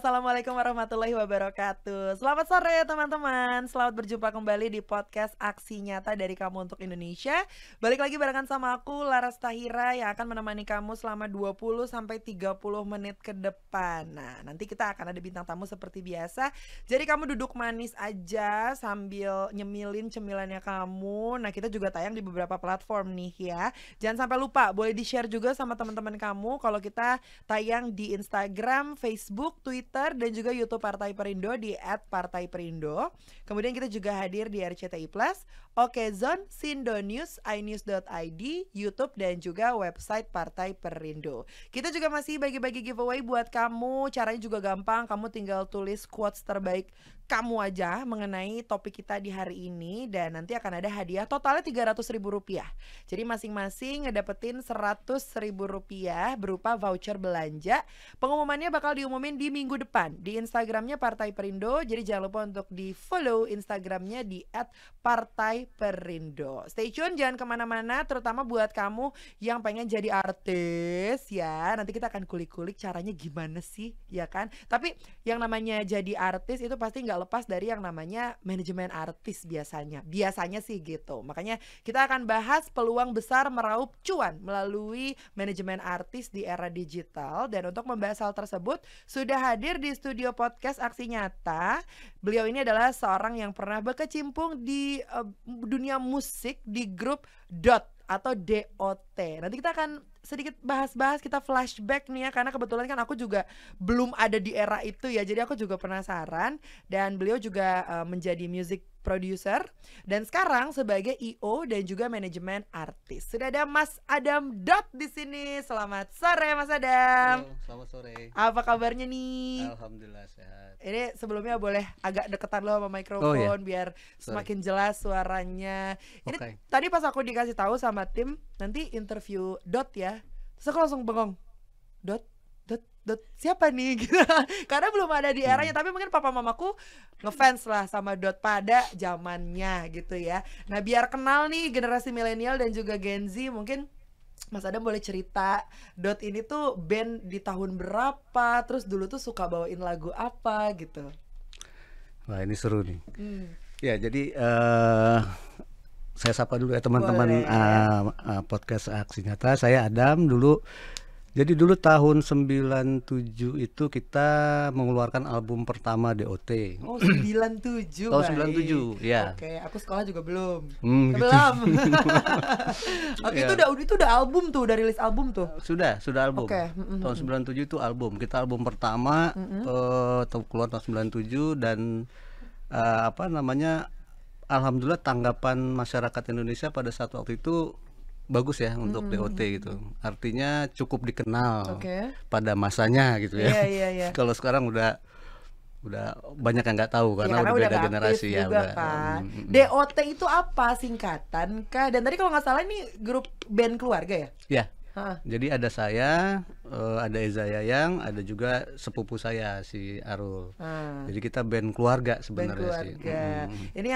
Assalamualaikum warahmatullahi wabarakatuh. Selamat sore teman-teman. Selamat berjumpa kembali di podcast Aksi Nyata dari Kamu Untuk Indonesia. Balik lagi barengan sama aku Laras Tahira yang akan menemani kamu selama 20 sampai 30 menit ke depan. Nah, nanti kita akan ada bintang tamu seperti biasa. Jadi kamu duduk manis aja sambil nyemilin cemilannya kamu. Nah, kita juga tayang di beberapa platform nih ya. Jangan sampai lupa, boleh di-share juga sama teman-teman kamu kalau kita tayang di Instagram, Facebook, Twitter, dan juga YouTube Partai Perindo di @partaiPerindo. Kemudian kita juga hadir di RCTI Plus, Okezone, Sindo News, iNews.id, YouTube, dan juga website Partai Perindo. Kita juga masih bagi-bagi giveaway buat kamu. Caranya juga gampang, kamu tinggal tulis quotes terbaik kamu aja mengenai topik kita di hari ini, dan nanti akan ada hadiah totalnya Rp300.000. Jadi masing-masing ngedapetin Rp100.000 berupa voucher belanja. Pengumumannya bakal diumumin di minggu depan di Instagramnya Partai Perindo. Jadi jangan lupa untuk di follow Instagramnya di @partaiperindo. Stay tune, jangan kemana-mana, terutama buat kamu yang pengen jadi artis ya. Nanti kita akan kulik-kulik caranya gimana sih, ya kan? Tapi yang namanya jadi artis itu pasti nggak lepas dari yang namanya manajemen artis biasanya sih gitu. Makanya kita akan bahas peluang besar meraup cuan melalui manajemen artis di era digital. Dan untuk membahas hal tersebut sudah hadir di studio podcast Aksi Nyata. Beliau ini adalah seorang yang pernah berkecimpung di dunia musik di grup DOT atau DOT. Nanti kita akan sedikit bahas-bahas, kita flashback nih ya, karena kebetulan kan aku juga belum ada di era itu ya, jadi aku juga penasaran. Dan beliau juga menjadi music producer dan sekarang sebagai IO dan juga manajemen artis. Sudah ada Mas Adam Dot di sini. Selamat sore Mas Adam. Halo, selamat sore. Apa kabarnya nih? Alhamdulillah sehat. Ini sebelumnya boleh agak deketan lo sama mikrofon biar semakin jelas suaranya. Ini tadi pas aku dikasih tahu sama tim nanti interview Dot ya, terus aku langsung bengong. Dot siapa nih gitu. Karena belum ada di eranya, tapi mungkin papa mamaku ngefans lah sama Dot pada zamannya gitu ya. Nah, biar kenal nih generasi milenial dan juga Gen Z, mungkin Mas Adam boleh cerita Dot ini tuh band di tahun berapa, terus dulu tuh suka bawain lagu apa gitu. Wah, ini seru nih. Ya, jadi saya sapa dulu ya teman-teman podcast Aksi Nyata. Saya Adam dulu. Jadi dulu tahun 97 itu kita mengeluarkan album pertama DOT. Oh, 97. Tahun 97, ya. Oke, aku sekolah juga belum. Gitu. Belum. Oke, itu udah album tuh, udah rilis album tuh. Sudah album. Oke. Tahun 97 itu album. Kita album pertama keluar tahun 97 dan alhamdulillah tanggapan masyarakat Indonesia pada saat waktu itu bagus ya untuk DOT gitu. Artinya cukup dikenal pada masanya gitu ya. Iya. Kalau sekarang udah banyak yang nggak tahu karena udah beda generasi ya. Kan. DOT itu apa, singkatan kah? Dan tadi kalau nggak salah ini grup band keluarga ya? Ya. Jadi ada saya, ada Eza Yayang, ada juga sepupu saya si Arul. Jadi kita band keluarga sebenarnya sih. Ini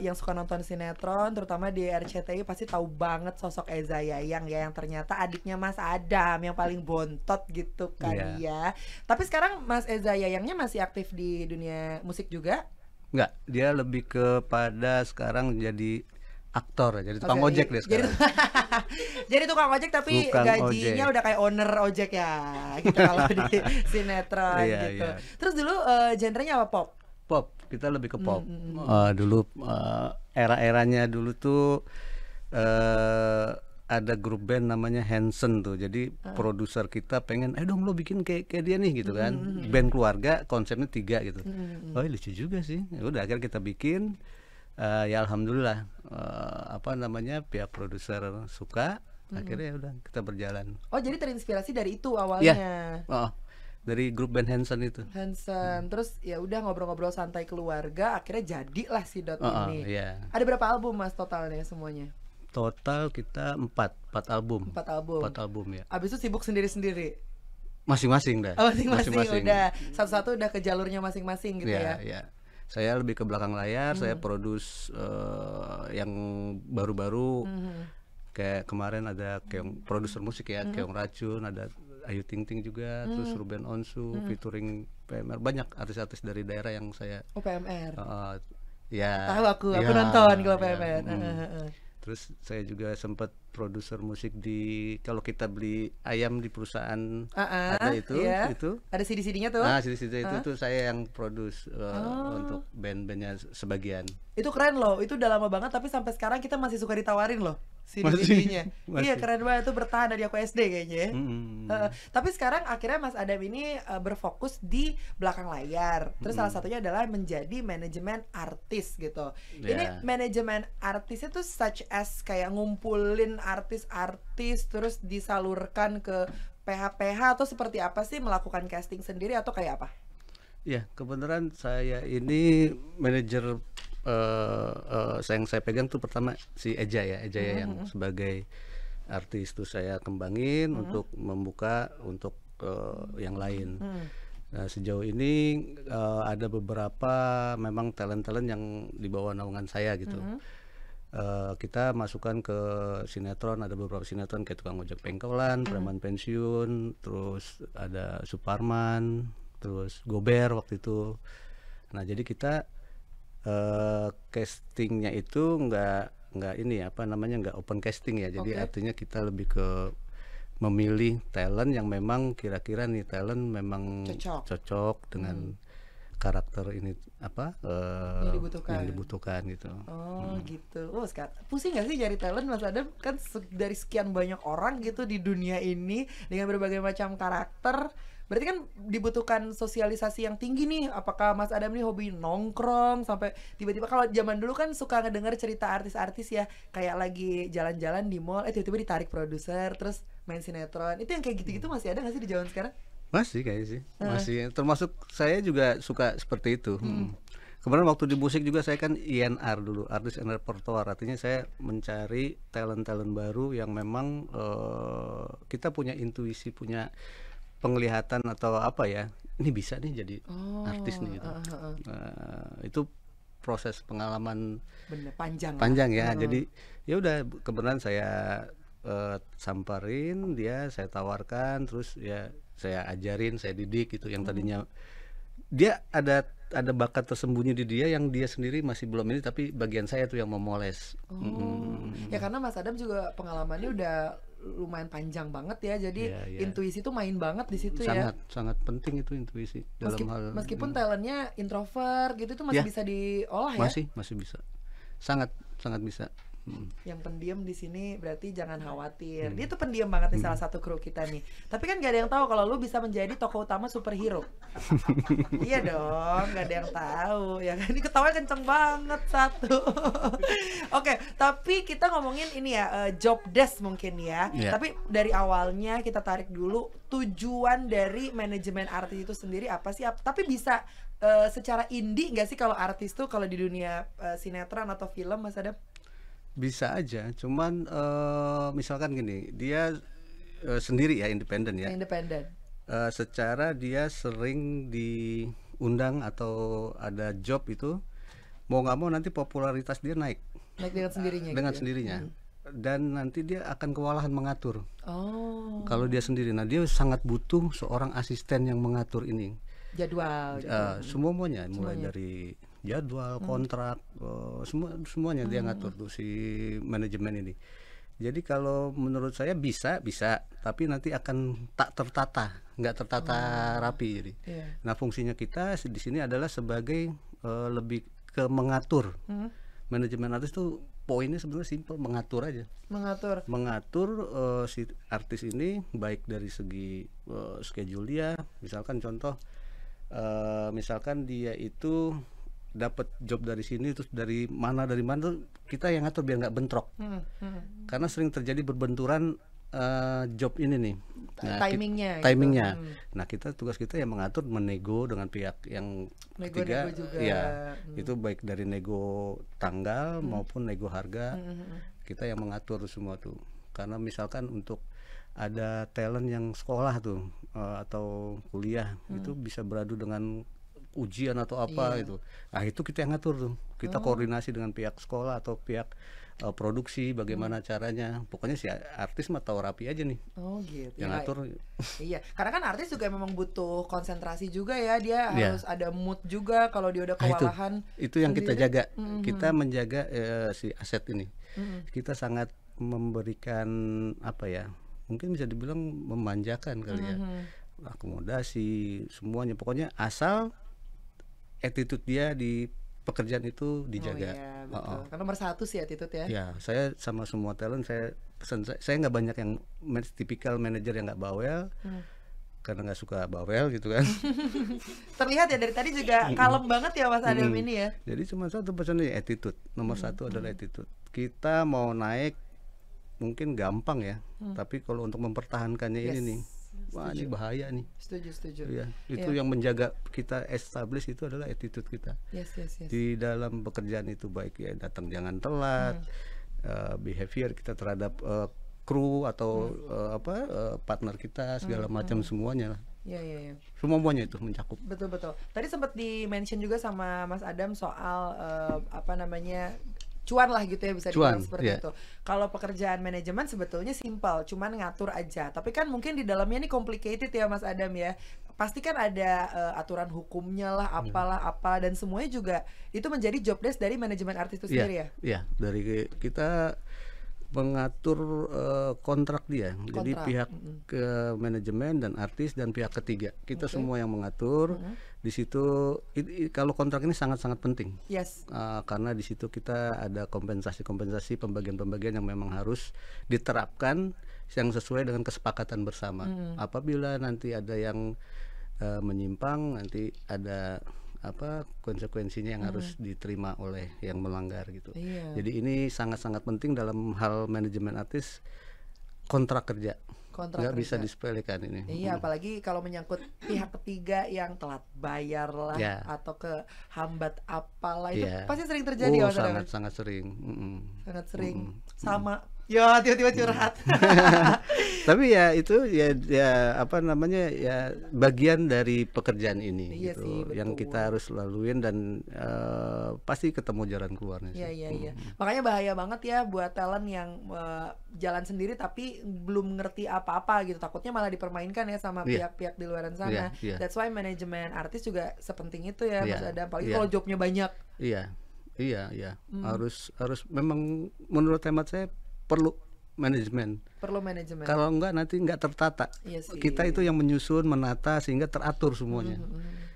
yang suka nonton sinetron, terutama di RCTI pasti tahu banget sosok Eza Yayang ya, yang ternyata adiknya Mas Adam yang paling bontot gitu kan ya. Tapi sekarang Mas Eza Yayangnya masih aktif di dunia musik juga? Enggak, dia lebih kepada sekarang jadi aktor, jadi tukang ojek deh sekarang. Jadi tukang ojek tapi gajinya udah kayak owner ojek ya, gitu kalau di sinetron gitu. Iya. Terus dulu genrenya apa, pop? Pop, kita lebih ke pop. Dulu era-eranya dulu tuh ada grup band namanya Hanson tuh. Jadi produser kita pengen, dong lo bikin kayak dia nih gitu kan. Band keluarga, konsepnya 3 gitu. Oh lucu juga sih. Ya udah akhirnya kita bikin. Ya alhamdulillah pihak produser suka, akhirnya ya udah kita berjalan. Oh, jadi terinspirasi dari itu awalnya. Dari grup band Hanson itu. Terus ya udah ngobrol-ngobrol santai keluarga, akhirnya jadilah si Dot ini. Ada berapa album Mas totalnya semuanya? Total kita 4 album. 4 album ya. Abis itu sibuk sendiri-sendiri. Masing-masing dah. Masing-masing udah satu-satu udah ke jalurnya masing-masing gitu ya. Iya. Saya lebih ke belakang layar, saya produce yang baru-baru. Kayak kemarin ada Keong produser musik ya, Keong Racun, ada Ayu Ting Ting juga, terus Ruben Onsu featuring PMR, banyak artis-artis dari daerah yang saya PMR. ya Tahu aku ya, nonton kalau ya, PMR. Terus saya juga sempat produser musik di, kalau kita beli ayam di perusahaan ada itu, iya. itu Ada CD-CD-nya tuh. nah CD-CD itu tuh saya yang produce untuk band-bandnya sebagian. Itu keren loh, itu udah lama banget tapi sampai sekarang kita masih suka ditawarin loh CD-CD-nya. Iya keren banget, itu bertahan dari aku SD kayaknya ya. Tapi sekarang akhirnya Mas Adam ini berfokus di belakang layar. Terus salah satunya adalah menjadi manajemen artis gitu. Ini manajemen artisnya tuh such as kayak ngumpulin artis-artis terus disalurkan ke PH-PH atau seperti apa sih, melakukan casting sendiri atau kayak apa? Ya, kebenaran saya ini manajer yang saya pegang tuh pertama si Eja ya, yang sebagai artis tuh saya kembangin untuk membuka untuk yang lain. Nah, sejauh ini ada beberapa memang talent-talent yang di bawah naungan saya gitu. Kita masukkan ke sinetron, ada beberapa sinetron kayak Tukang Ojek Pengkolan, Preman Pensiun, terus ada Suparman, terus Gober waktu itu. Nah, jadi kita castingnya itu nggak ini apa namanya, nggak open casting ya. Jadi artinya kita lebih ke memilih talent yang memang kira-kira nih talent memang cocok dengan karakter ini apa yang dibutuhkan gitu. Gitu. Sekarang pusing nggak sih cari talent Mas Adam? Kan dari sekian banyak orang gitu di dunia ini dengan berbagai macam karakter. Berarti kan dibutuhkan sosialisasi yang tinggi nih. Apakah Mas Adam nih hobi nongkrong sampai tiba-tiba, kalau zaman dulu kan suka ngedenger cerita artis-artis ya, kayak lagi jalan-jalan di mall, tiba-tiba ditarik produser terus main sinetron. Itu yang kayak gitu-gitu masih ada nggak sih di zaman sekarang? Masih kayaknya sih, masih. Termasuk saya juga suka seperti itu. Kemarin waktu di musik juga saya kan INR dulu, artist and repertoire. Artinya saya mencari talent-talent baru yang memang kita punya intuisi, punya penglihatan atau apa ya, ini bisa nih jadi artis nih gitu. Itu proses pengalaman panjang ya. Jadi ya udah, kebenaran saya samperin dia, saya tawarkan, terus ya saya ajarin, saya didik gitu. Yang tadinya dia ada bakat tersembunyi di dia yang dia sendiri masih belum ini, tapi bagian saya tuh yang memoles. Ya karena Mas Adam juga pengalamannya udah lumayan panjang banget ya, jadi intuisi tuh main banget di situ ya. Sangat penting itu intuisi dalam hal. Meskipun talentnya introvert gitu tuh masih bisa diolah ya. Masih bisa, sangat bisa. Yang pendiam di sini berarti jangan khawatir. Dia tuh pendiam banget nih, salah satu kru kita nih. Tapi kan gak ada yang tahu kalau lu bisa menjadi tokoh utama superhero. Iya dong, gak ada yang tahu ya kan. Ini ketawanya kenceng banget satu. Oke, tapi kita ngomongin ini ya, job desk mungkin ya. Tapi dari awalnya kita tarik dulu, tujuan dari manajemen artis itu sendiri apa sih? Tapi bisa secara indie nggak sih kalau artis tuh, kalau di dunia sinetron atau film, Mas Adam? Bisa aja, cuman misalkan gini, dia sendiri ya, independen ya. Secara dia sering diundang atau ada job itu, mau nggak mau nanti popularitas dia naik dengan sendirinya. Dengan sendirinya. Dan nanti dia akan kewalahan mengatur. Kalau dia sendiri, nah dia sangat butuh seorang asisten yang mengatur ini. Jadwal. Semuanya, mulai dari jadwal, kontrak, semuanya dia ngatur tuh si manajemen ini. Jadi kalau menurut saya bisa, tapi nanti akan tak tertata, nggak tertata rapi. Jadi, nah fungsinya kita di sini adalah sebagai lebih ke mengatur. Manajemen artis tuh poinnya sebenarnya simpel, mengatur aja. Mengatur si artis ini, baik dari segi schedule dia, misalkan contoh, misalkan dia itu dapat job dari sini, terus dari mana tuh kita yang ngatur biar nggak bentrok. Karena sering terjadi berbenturan job ini nih. Nah, timingnya. Nah, tugas kita yang mengatur, menego dengan pihak yang ketiga. Ya, itu baik dari nego tanggal maupun nego harga. Kita yang mengatur semua tuh. Karena misalkan untuk ada talent yang sekolah tuh atau kuliah, itu bisa beradu dengan ujian atau apa Iya. itu. Nah itu kita yang ngatur tuh, kita koordinasi dengan pihak sekolah atau pihak produksi bagaimana caranya. Pokoknya si artis mah tahu rapi aja nih, Oh gitu. yang Ya, ngatur. iya, karena kan artis juga memang butuh konsentrasi juga ya, dia Ya. harus ada mood juga kalau dia udah Nah kewalahan itu yang kita sendiri. jaga. Kita menjaga si aset ini. Mm-mm. Kita sangat memberikan apa ya? Mungkin bisa dibilang memanjakan kali ya. Akomodasi semuanya. Pokoknya asal attitude dia di pekerjaan itu Oh dijaga. iya, betul. Kan nomor satu sih attitude ya. Ya, saya sama semua talent saya pesan, saya nggak banyak yang tipikal manajer yang nggak bawel, karena nggak suka bawel gitu kan. Terlihat ya dari tadi juga kalem banget ya Mas Adam ini ya. Jadi cuma satu pesannya attitude. Nomor satu adalah attitude. Kita mau naik mungkin gampang ya, tapi kalau untuk mempertahankannya ini nih, wah ini bahaya nih. Setuju. Iya, itu yang menjaga kita establish itu adalah attitude kita. Yes. Di dalam pekerjaan itu, baik ya datang jangan telat, behavior kita terhadap kru atau partner kita, segala macam semuanya lah. Iya. Semuanya itu mencakup. Betul. Tadi sempat di-mention juga sama Mas Adam soal apa namanya, cuan lah gitu ya, bisa dibilang Cuan, seperti iya. itu. Kalau pekerjaan manajemen sebetulnya simpel, cuman ngatur aja. Tapi kan mungkin di dalamnya ini complicated ya Mas Adam ya. Pasti kan ada aturan hukumnya lah, apalah apa, dan semuanya juga itu menjadi job desk dari manajemen artis itu sendiri ya. Iya, dari kita mengatur kontrak dia. Jadi Kontrak, pihak ke manajemen dan artis dan pihak ketiga, kita semua yang mengatur. Di situ kalau kontrak ini sangat-sangat penting. Yes. Karena di situ kita ada kompensasi pembagian-pembagian yang memang harus diterapkan yang sesuai dengan kesepakatan bersama. Apabila nanti ada yang menyimpang, nanti ada konsekuensinya yang harus diterima oleh yang melanggar gitu. Iya. Jadi ini sangat-sangat penting dalam hal manajemen artis, kontrak kerja. Kontrak Nggak bisa kerja. disepelekan ini. Iya, apalagi kalau menyangkut pihak ketiga yang telat bayar lah Ya. atau kehambat apalah, itu Iya. pasti sering terjadi ya Mas Adam? sangat sering. Sangat sering. Sama. Ya, tiba-tiba curhat. Tapi ya itu ya apa namanya ya bagian dari pekerjaan ini Iya gitu, sih, betul. yang kita harus laluin dan pasti ketemu jalan keluarnya sih. Iya. Makanya bahaya banget ya buat talent yang jalan sendiri tapi belum ngerti apa-apa gitu. Takutnya malah dipermainkan ya sama Iya. pihak-pihak di luar sana. Iya. That's why manajemen artis juga sepenting itu ya Mas Iya, Adam. Apalagi iya. kalau jobnya banyak. Iya. Harus memang menurut hemat saya perlu manajemen. Perlu manajemen. Kalau enggak nanti enggak tertata. Iya sih. Kita itu yang menyusun, menata sehingga teratur semuanya.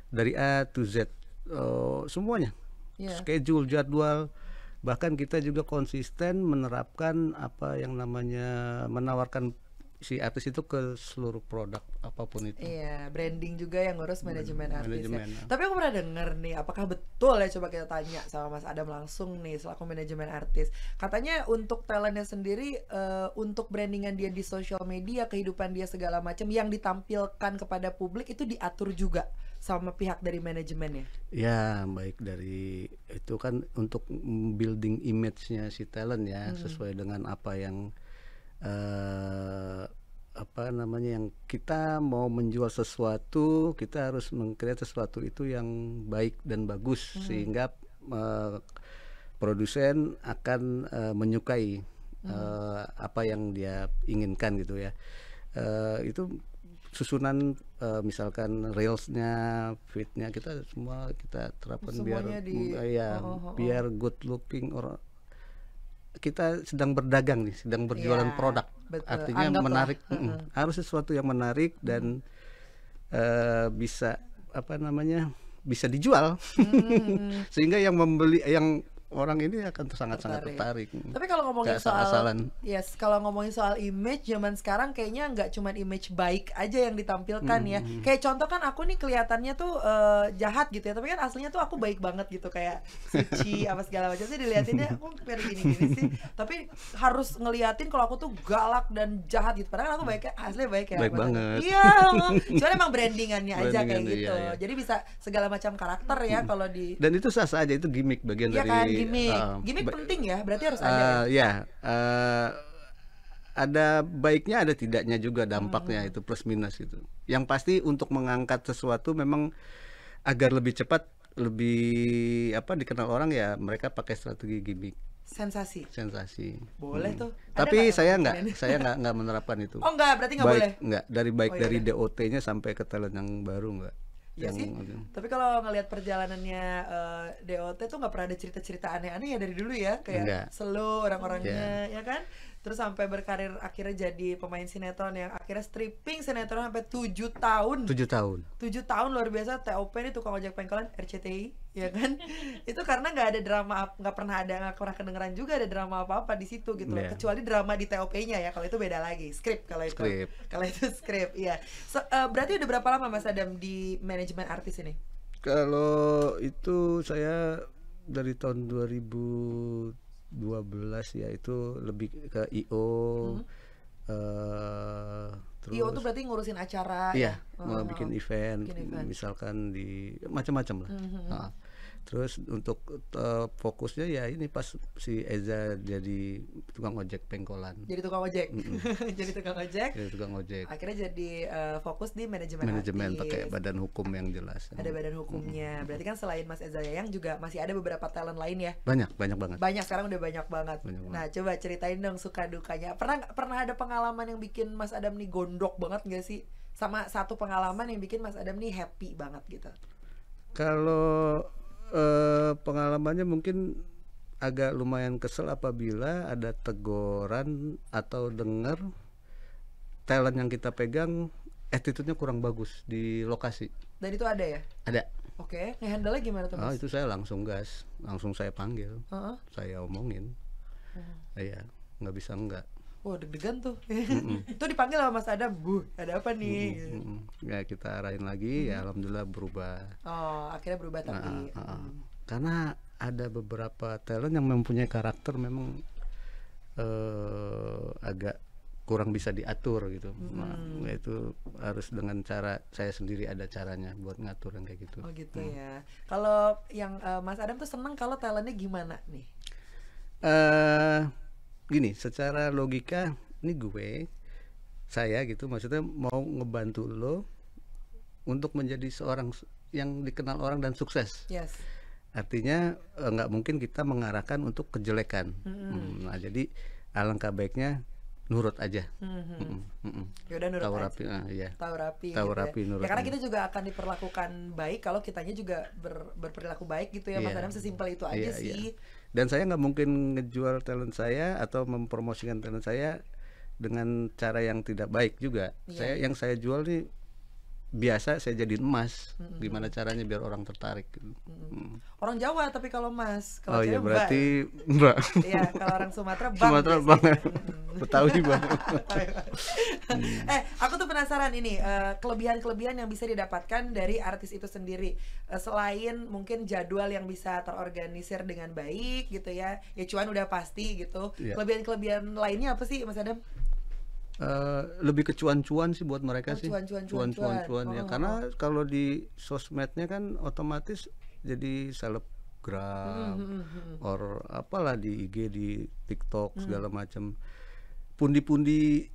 Dari A to Z semuanya. Iya. Schedule, jadwal. Bahkan kita juga konsisten menerapkan apa yang namanya menawarkan si artis itu ke seluruh produk apapun itu. Iya, branding juga yang ngurus manajemen artis ya. manajemen. Tapi aku pernah denger nih, apakah betul ya, coba kita tanya sama Mas Adam langsung nih selaku manajemen artis. Katanya untuk talentnya sendiri, untuk brandingan dia di sosial media, kehidupan dia segala macam yang ditampilkan kepada publik itu diatur juga sama pihak dari manajemennya. Ya, baik dari itu kan untuk building image-nya si talent ya, sesuai dengan apa yang apa namanya yang kita mau menjual sesuatu, kita harus meng-create sesuatu itu yang baik dan bagus sehingga produsen akan menyukai apa yang dia inginkan gitu ya. Itu susunan misalkan reelsnya, fitnya kita semua kita terapkan Semuanya biar good looking or kita sedang berdagang nih, sedang berjualan Iya, produk. betul. Artinya Anggaplah, menarik, harus sesuatu yang menarik dan bisa apa namanya bisa dijual, sehingga yang membeli, yang orang ini akan sangat-sangat tertarik. Tapi kalau ngomongin Nggak asal-asalan. kalau ngomongin soal image zaman sekarang kayaknya nggak cuma image baik aja yang ditampilkan ya. Kayak contoh kan aku nih kelihatannya tuh jahat gitu ya, tapi kan aslinya tuh aku baik banget gitu, kayak suci apa segala macam sih dilihatinnya aku kayak gini-gini sih. Tapi harus ngeliatin kalau aku tuh galak dan jahat gitu. Padahal aku baiknya aslinya baik ya. Baik banget. Iya. Cuman emang brandingannya aja kayak Brandingan, gitu. iya. Jadi bisa segala macam karakter ya kalau di. Dan itu sah saja, itu gimmick bagian Iya dari kan, gimmick penting ya, berarti harus ada ya. Ada baiknya ada tidaknya juga dampaknya, itu plus minus itu. Yang pasti untuk mengangkat sesuatu memang agar lebih cepat, lebih dikenal orang ya mereka pakai strategi gimmick. Sensasi. Boleh tuh. Ada Tapi nggak saya nggak menerapkan itu. Oh enggak, berarti nggak boleh. Nggak, dari DOT-nya sampai ke talent yang baru nggak. Iya sih. Tapi kalau ngelihat perjalanannya DOT tuh nggak pernah ada cerita-cerita aneh-aneh ya dari dulu ya, kayak slow orang-orangnya ya kan. Terus sampai berkarir akhirnya jadi pemain sinetron yang akhirnya stripping sinetron sampai 7 tahun. 7 tahun. 7 tahun luar biasa. TOP ini tukang ojek pengkolan RCTI ya kan. Itu karena nggak ada drama, nggak pernah kedengeran juga ada drama apa-apa di situ gitu loh. Kecuali drama di TOP-nya ya. Kalau itu beda lagi, skrip kalau itu. Kalau itu skrip, iya. Berarti udah berapa lama Mas Adam di manajemen artis ini? Kalau itu saya dari tahun 2012 ya, itu lebih ke IO. Terus IO tuh berarti ngurusin acara. Iya, bikin event, misalkan di macam-macam lah. Terus untuk fokusnya ya ini pas si Eza jadi tukang ojek pengkolan. Jadi tukang ojek. Jadi tukang ojek. Jadi tukang ojek. Akhirnya jadi fokus di manajemen pakai badan hukum yang jelas. Ada badan hukumnya. Berarti kan selain Mas Eza Yayang juga masih ada beberapa talent lain ya? Banyak banget. Banyak, sekarang udah banyak banget. Nah, coba ceritain dong suka dukanya. Pernah ada pengalaman yang bikin Mas Adam nih gondok banget nggak sih? Sama satu pengalaman yang bikin Mas Adam nih happy banget gitu? Kalau pengalamannya mungkin agak lumayan kesel apabila ada teguran atau dengar talent yang kita pegang attitude-nya kurang bagus di lokasi. Dan itu ada ya? Ada. Oke, ngehandle-nya gimana tuh Mas? Itu saya langsung gas, langsung saya panggil, saya omongin. Iya, nggak bisa enggak. Wah, deg-degan tuh. Itu dipanggil sama Mas Adam, ada apa nih? Ya kita arahin lagi, ya alhamdulillah berubah. Oh, akhirnya berubah tapi. Karena ada beberapa talent yang mempunyai karakter memang agak kurang bisa diatur gitu. Nah, itu harus dengan cara saya sendiri, ada caranya buat ngatur yang kayak gitu. Oh gitu ya. Kalau yang Mas Adam tuh seneng kalau talentnya gimana nih? Gini, secara logika ini saya gitu, maksudnya mau ngebantu lo untuk menjadi seorang yang dikenal orang dan sukses. Yes. Artinya nggak mungkin kita mengarahkan untuk kejelekan. Nah, jadi alangkah baiknya nurut aja. Yaudah nurut tahu aja. Rapi, iya. Tahu rapi, nurut. Ya karena kita juga akan diperlakukan baik kalau kitanya juga berperilaku baik gitu ya, Mas Adam. Sesimpel itu aja sih. Dan saya nggak mungkin ngejual talent saya atau mempromosikan talent saya dengan cara yang tidak baik juga. Yang saya jual nih biasa saya jadiin emas. Gimana caranya biar orang tertarik gitu. Orang Jawa tapi kalau Mas, kalau ya Mbak. Berarti Mbak. Iya, kalau orang Sumatera Bang. Sumatera Bang. Betawi Bang. Aku tuh penasaran ini kelebihan-kelebihan yang bisa didapatkan dari artis itu sendiri. Selain mungkin jadwal yang bisa terorganisir dengan baik gitu ya. Ya cuan udah pasti gitu. Kelebihan-kelebihan lainnya apa sih Mas Adam? Lebih ke cuan-cuan sih buat mereka sih. Cuan ya. Karena kalau di sosmednya kan otomatis jadi selebgram or apalah di IG, di TikTok segala macam. Pundi-pundi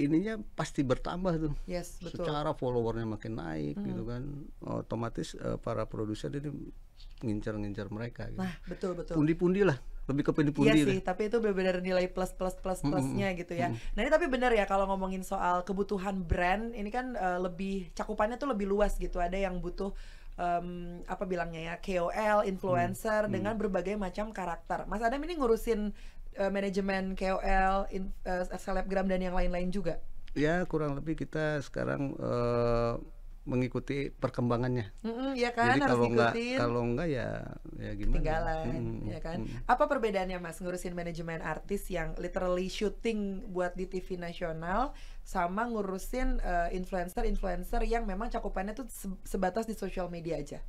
ininya pasti bertambah tuh. Yes, betul. Secara followernya makin naik gitu kan. Otomatis para produser ini ngincar mereka gitu. Nah, betul. Pundi-pundi lah. Lebih ke pundi-pundi. Iya sih, tapi itu benar-benar nilai plusnya gitu ya. Nah, ini tapi benar ya kalau ngomongin soal kebutuhan brand, ini kan lebih cakupannya tuh lebih luas gitu. Ada yang butuh apa bilangnya ya, KOL, influencer dengan berbagai macam karakter. Mas Adam ini ngurusin manajemen KOL, selebgram dan yang lain-lain juga? Ya, kurang lebih kita sekarang mengikuti perkembangannya. Ya kan, jadi harus ngikutin. Kalau enggak ya gimana? Tinggalan, ya kan. Apa perbedaannya Mas ngurusin manajemen artis yang literally syuting buat di TV nasional sama ngurusin influencer yang memang cakupannya tuh sebatas di social media aja?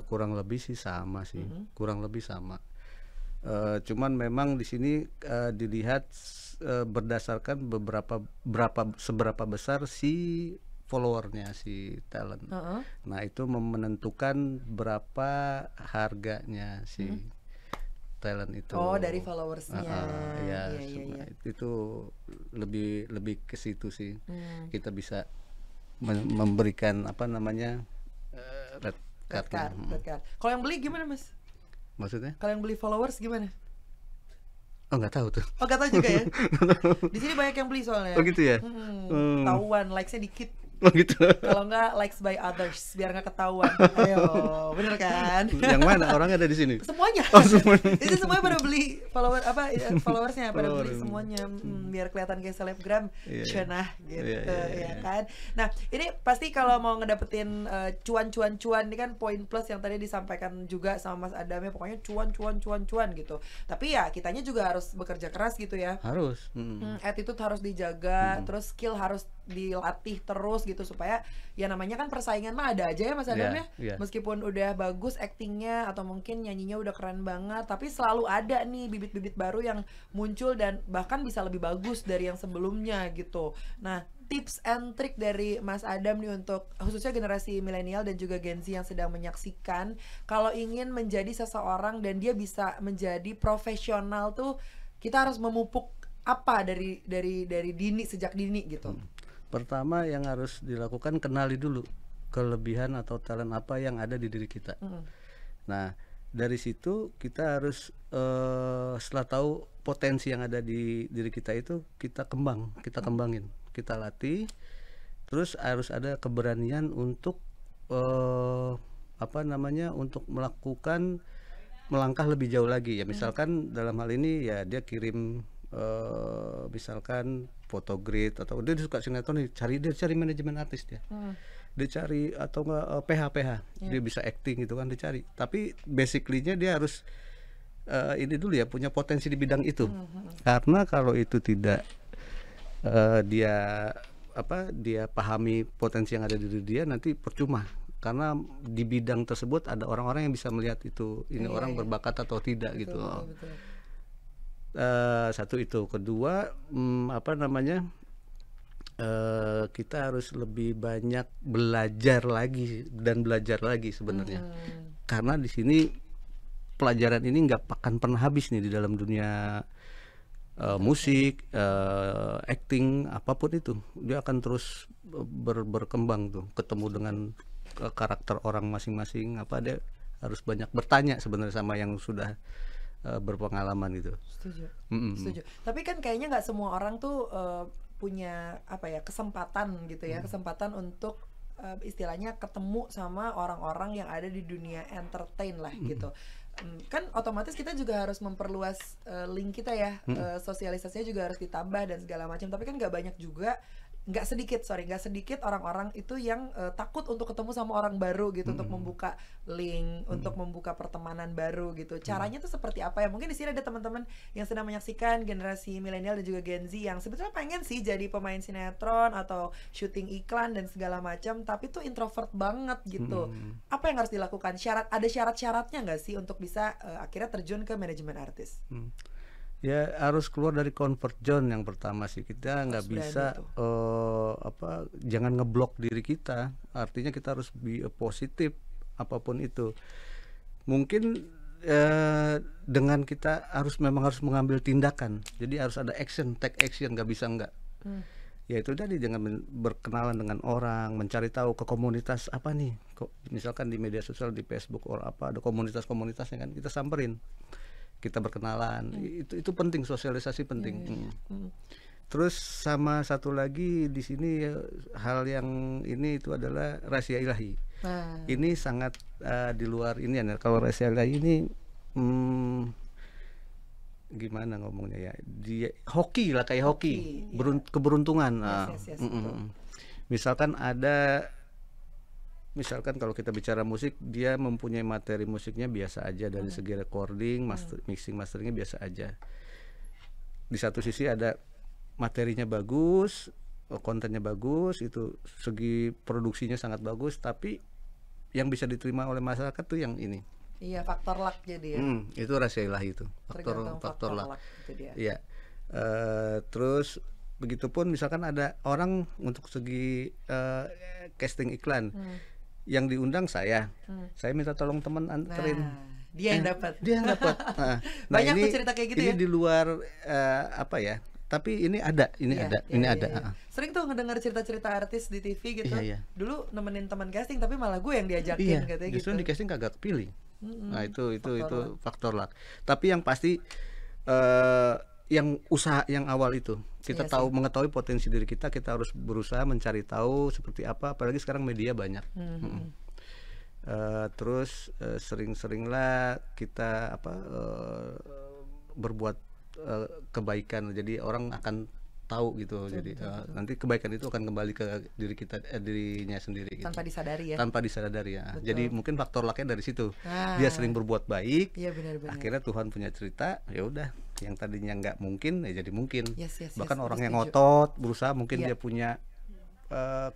Kurang lebih sih sama sih. Kurang lebih sama. Cuman memang di sini dilihat berdasarkan seberapa besar si followernya si talent. Nah, itu menentukan berapa harganya si talent itu. Oh, dari followersnya. Iya. Itu lebih ke situ sih. Kita bisa memberikan red Red card. card, red card. Kalau yang beli gimana Mas? Maksudnya? Kalau yang beli followers gimana? Oh nggak tahu tuh. Oh gak tahu juga ya. Di sini banyak yang beli soalnya. Oh gitu ya. Ketahuan, likes-nya dikit. Oh gitu. Kalau nggak likes by others biar nggak ketahuan. Ayo, bener kan? Yang mana orangnya ada di sini? Semuanya. Oh semuanya. Itu semuanya pada beli followersnya pada beli semuanya, biar kelihatan kayak selebgram, cenah gitu ya kan. Nah ini pasti kalau mau ngedapetin cuan ini kan poin plus yang tadi disampaikan juga sama Mas Adam ya, pokoknya cuan gitu. Tapi ya kitanya juga harus bekerja keras gitu ya. Harus. Attitude harus dijaga, terus skill harus dilatih terus gitu, supaya ya namanya kan persaingan mah ada aja ya Mas Adam ya. Meskipun udah bagus actingnya atau mungkin nyanyinya udah keren banget, tapi selalu ada nih bibit-bibit baru yang muncul dan bahkan bisa lebih bagus dari yang sebelumnya gitu. Nah tips and trick dari Mas Adam nih untuk khususnya generasi milenial dan juga Gen Z yang sedang menyaksikan, kalau ingin menjadi seseorang dan dia bisa menjadi profesional tuh kita harus memupuk apa dari dini, sejak dini gitu. Pertama yang harus dilakukan, kenali dulu kelebihan atau talent apa yang ada di diri kita. Nah dari situ kita harus setelah tahu potensi yang ada di diri kita itu kita kembangin, kita latih. Terus harus ada keberanian untuk untuk melangkah lebih jauh lagi ya. Misalkan dalam hal ini ya dia kirim misalkan fotogrid atau dia suka sinetron nih, dia cari manajemen artis dia cari atau enggak PH dia bisa acting gitu kan, dicari. Tapi basically-nya dia harus ini dulu ya, punya potensi di bidang itu. Karena kalau itu tidak dia pahami potensi yang ada di diri dia, nanti percuma. Karena di bidang tersebut ada orang-orang yang bisa melihat itu orang berbakat atau tidak gitu. Betul. Satu itu. Kedua kita harus lebih banyak belajar lagi sebenarnya. Karena di sini pelajaran ini nggak akan pernah habis nih di dalam dunia musik, acting, apapun itu. Dia akan terus berkembang tuh, ketemu dengan karakter orang masing-masing. Dia harus banyak bertanya sebenarnya sama yang sudah berpengalaman gitu. Setuju. Tapi kan kayaknya nggak semua orang tuh punya kesempatan gitu ya, kesempatan untuk istilahnya ketemu sama orang-orang yang ada di dunia entertain lah gitu. Kan otomatis kita juga harus memperluas link kita ya, sosialisasinya juga harus ditambah dan segala macam. Tapi kan nggak sedikit orang-orang itu yang takut untuk ketemu sama orang baru gitu, untuk membuka link, untuk membuka pertemanan baru gitu. Caranya tuh seperti apa ya? Mungkin di sini ada teman-teman yang sedang menyaksikan generasi milenial dan juga Gen Z yang sebetulnya pengen sih jadi pemain sinetron atau syuting iklan dan segala macam, tapi tuh introvert banget gitu. Apa yang harus dilakukan? Ada syarat-syaratnya nggak sih untuk bisa akhirnya terjun ke manajemen artis? Ya harus keluar dari comfort zone yang pertama sih. Kita nggak bisa jangan ngeblok diri kita. Artinya kita harus be positif apapun itu. Mungkin dengan kita memang harus mengambil tindakan. Jadi harus ada take action, nggak bisa nggak. Ya itu tadi, jangan berkenalan dengan orang, mencari tahu ke komunitas apa nih. Misalkan di media sosial, di Facebook ada komunitas-komunitasnya kan, kita samperin. Kita berkenalan, itu penting, sosialisasi penting. Terus sama satu lagi di sini hal yang ini itu adalah rahasia ilahi. Ini sangat di luar ini ya. Kalau rahasia ilahi ini gimana ngomongnya ya? Dia hoki lah, kayak hoki. Keberuntungan. Misalkan kalau kita bicara musik, dia mempunyai materi musiknya biasa aja dari segi recording, mixing masteringnya biasa aja. Di satu sisi ada materinya bagus, kontennya bagus, itu segi produksinya sangat bagus, tapi yang bisa diterima oleh masyarakat tuh yang ini. Iya, faktor luck jadi ya. Itu rahasia ilahi itu. Faktor luck. Itu dia. Iya. Terus begitupun misalkan ada orang untuk segi casting iklan. Yang diundang saya minta tolong teman anterin. Dia yang dapat. Nah, Banyak ini, tuh cerita kayak gitu ini ya. di luar tapi ini ada, ini ada. Iya. Sering tuh ngedengar cerita-cerita artis di TV gitu. Iya. Dulu nemenin teman casting tapi malah gue yang diajakin katanya justru gitu. di casting kagak kepilih. Nah itu faktor luck. Tapi yang pasti yang usaha yang awal itu kita mengetahui potensi diri kita harus berusaha mencari tahu seperti apa, apalagi sekarang media banyak. Terus sering-seringlah kita berbuat kebaikan, jadi orang akan tahu gitu. Jadi nanti kebaikan itu akan kembali ke diri kita, dirinya sendiri gitu. Tanpa disadari ya. Tanpa disadari ya. Jadi mungkin faktor lucknya dari situ. Dia sering berbuat baik. Iya benar-benar. Akhirnya Tuhan punya cerita, ya udah, yang tadinya nggak mungkin ya jadi mungkin. Bahkan orang yang setuju. ngotot berusaha, mungkin dia punya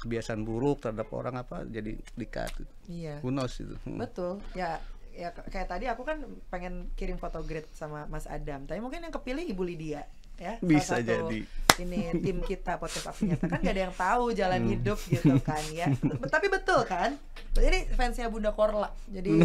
kebiasaan buruk terhadap orang jadi di-cut. Iya. Who knows itu. Betul. Ya kayak tadi aku kan pengen kirim foto grid sama Mas Adam, tapi mungkin yang kepilih Ibu Lydia ya. Bisa salah satu jadi. Ini tim kita podcast Aksi Nyata kan gak ada yang tahu jalan hidup gitu kan ya. Tapi betul kan? Ini fansnya Bunda Korla. Jadi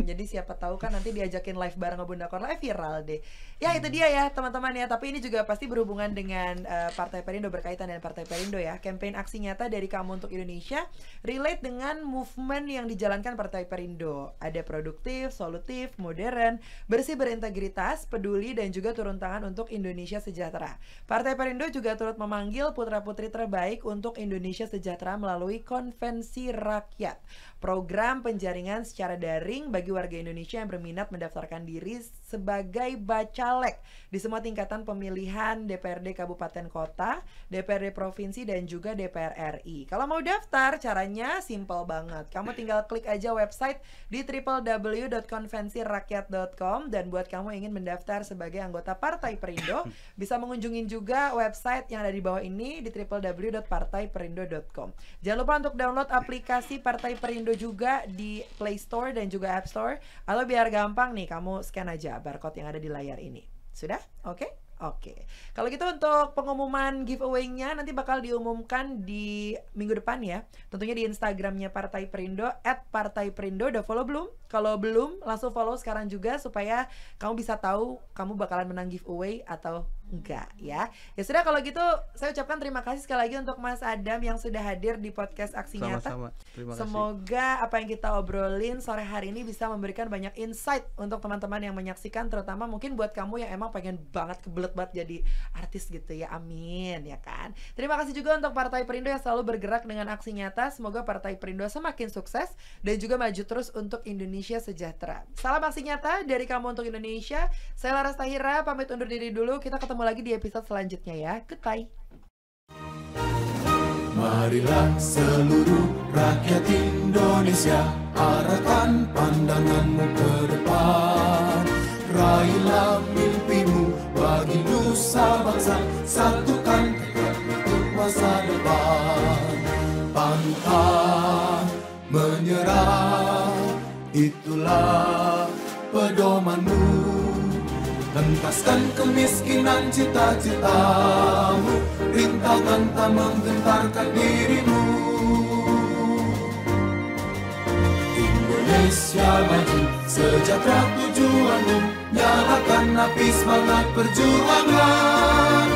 jadi siapa tahu kan nanti diajakin live bareng Bunda Korla viral deh. Ya itu dia ya teman-teman ya. Tapi ini juga pasti berhubungan dengan Partai Perindo, berkaitan dengan Partai Perindo ya. Campaign Aksi Nyata dari Kamu untuk Indonesia relate dengan movement yang dijalankan Partai Perindo. Ada produktif, solutif, modern, bersih, berintegritas, peduli, dan juga turun tangan untuk Indonesia sejahtera. Partai Perindo juga turut memanggil putra-putri terbaik untuk Indonesia sejahtera melalui Konvensi Rakyat, program penjaringan secara daring bagi warga Indonesia yang berminat mendaftarkan diri sebagai bacalek di semua tingkatan pemilihan DPRD Kabupaten Kota, DPRD Provinsi, dan juga DPR RI. Kalau mau daftar, caranya simple banget. Kamu tinggal klik aja website di www.konvensirakyat.com, dan buat kamu ingin mendaftar sebagai anggota Partai Perindo, bisa mengunjungi juga website yang ada di bawah ini di www.partaiperindo.com. Jangan lupa untuk download aplikasi Partai Perindo juga di Play Store dan juga App Store. Atau biar gampang nih, kamu scan aja barcode yang ada di layar ini. Sudah? Oke? Oke. Kalau gitu untuk pengumuman giveaway-nya nanti bakal diumumkan di minggu depan ya. Tentunya di Instagramnya Partai Perindo @partaiperindo. Udah follow belum? Kalau belum, langsung follow sekarang juga supaya kamu bisa tahu kamu bakalan menang giveaway atau enggak ya. Ya sudah, kalau gitu saya ucapkan terima kasih sekali lagi untuk Mas Adam yang sudah hadir di podcast Aksi Nyata. Sama-sama. Terima kasih. Semoga apa yang kita obrolin sore hari ini bisa memberikan banyak insight untuk teman-teman yang menyaksikan, terutama mungkin buat kamu yang emang pengen banget kebelet banget jadi artis gitu ya. Amin ya kan. Terima kasih juga untuk Partai Perindo yang selalu bergerak dengan aksi nyata. Semoga Partai Perindo semakin sukses dan juga maju terus untuk Indonesia sejahtera. Salam aksi nyata dari Kamu untuk Indonesia. Saya Laras Tahira pamit undur diri dulu. Kita ketemu lagi di episode selanjutnya ya. Goodbye. Marilah seluruh rakyat Indonesia, arahkan pandanganmu ke depan. Raihlah mimpimu bagi nusa bangsa, satukan tekad untuk masa depan. Pantang menyerah, itulah pedomanmu. Hentaskan kemiskinan cita-citamu, rintangan tak menggentarkan dirimu. Indonesia maju, sejahtera tujuanmu, nyalakan api semangat perjuangan.